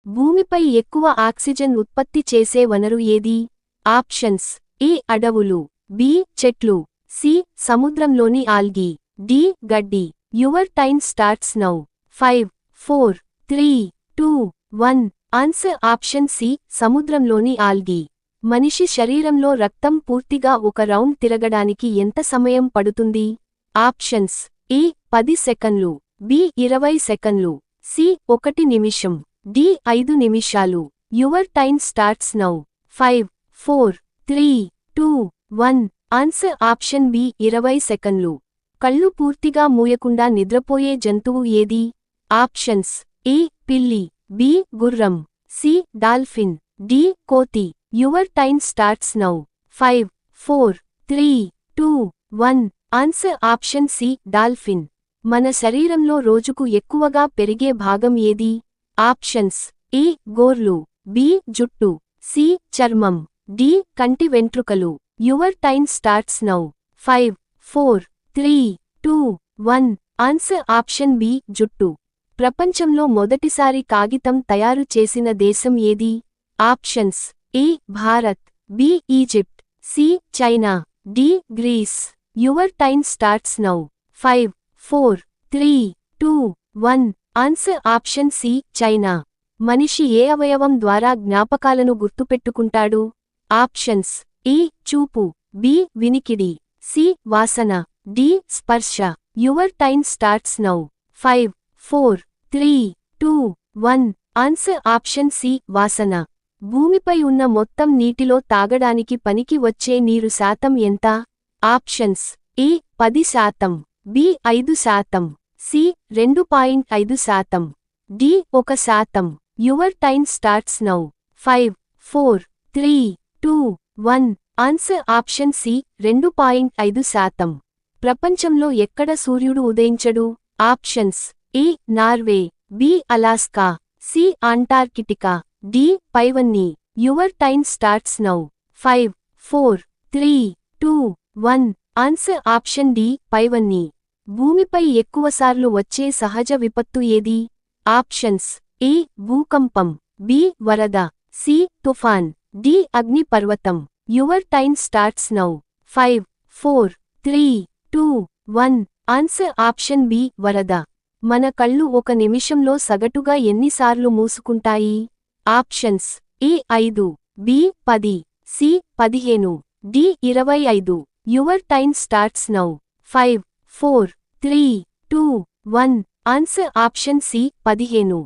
భూమిపై ఎక్కువ ఆక్సిజన్ ఉత్పత్తి చేసే వనరు ఏది? ఆప్షన్స్: ఏ అడవులు, బి చెట్లు, సి సముద్రంలోని ఆల్గీ, డి గడ్డి. Your time starts now. 5, 4, 3, 2, 1. Answer option C సముద్రంలోని ఆల్గీ. మనిషి శరీరంలో రక్తం పూర్తిగా ఒక రౌండ్ తిరగడానికి ఎంత సమయం పడుతుంది? ఆప్షన్స్: ఏ 10 సెకన్లు, బి 20 సెకన్లు, సి 1 నిమిషం, డి 5 నిమిషాలు. Your time starts now. 5, 4, 3, 2, 1. Answer option B 20 సెకన్లు. కళ్ళు పూర్తిగా మూయకుండా నిద్రపోయే జంతువు ఏది? ఆప్షన్స్: ఏ పిల్లి, బి గుర్రం, సి డాల్ఫిన్, డి కోతి. Your time starts now. 5, 4, 3, 2, 1. Answer option C dolphin. మన శరీరంలో రోజుకు ఎక్కువగా పెరిగే భాగం ఏది? ఆప్షన్స్: ఏ గోర్లు, బి జుట్టు, సి చర్మం, డి కంటి వెంట్రుకలు. Your time starts now. 5, 4, 3, 2, 1. Answer option B జుట్టు. ప్రపంచంలో మొదటిసారి కాగితం తయారు చేసిన దేశం ఏది? Options: A Bharat, B Egypt, C China, D Greece. Your time starts now. 5, 4, 3, 2, 1. Answer option C China. మనిషి ఏ అవయవం ద్వారా జ్ఞాపకాలను గుర్తుపెట్టుకుంటాడు? ఆప్షన్స్: ఏ చూపు, బి వినికిడి, సి వాసన, డి స్పర్శ. Your time starts now. 5, 4, 3, 2, 1. Answer option C వాసన. భూమిపై ఉన్న మొత్తం నీటిలో తాగడానికి పనికి వచ్చే నీరు శాతం ఎంత? Options: A 10%, B 5%, C 2.5%, D 1%. Your time starts now. 5, 4, 3, 2, 1. Answer option C 2.5%. ప్రపంచంలో ఎక్కడ సూర్యుడు ఉదయించడు? Options: A Norway, B Alaska, C Antarctica, D పైవన్నీ. Your time starts now. 5, 4, 3, 2, 1. Answer option D పైవన్నీ. భూమిపై ఎక్కువసార్లు వచ్చే సహజ విపత్తు ఏది? ఆప్షన్స్: ఏ భూకంపం, బి వరద, సి తుఫాన్, డి అగ్నిపర్వతం. Your time starts now. 5, 4, 3, 2, 1. Answer option B వరద. మన కళ్ళు ఒక నిమిషంలో సగటుగా ఎన్నిసార్లు మూసుకుంటాయి? Options: A 5, B 10, C 15, D 25. Your time starts now. 5, 4, 3, 2, 1. Answer option C 15.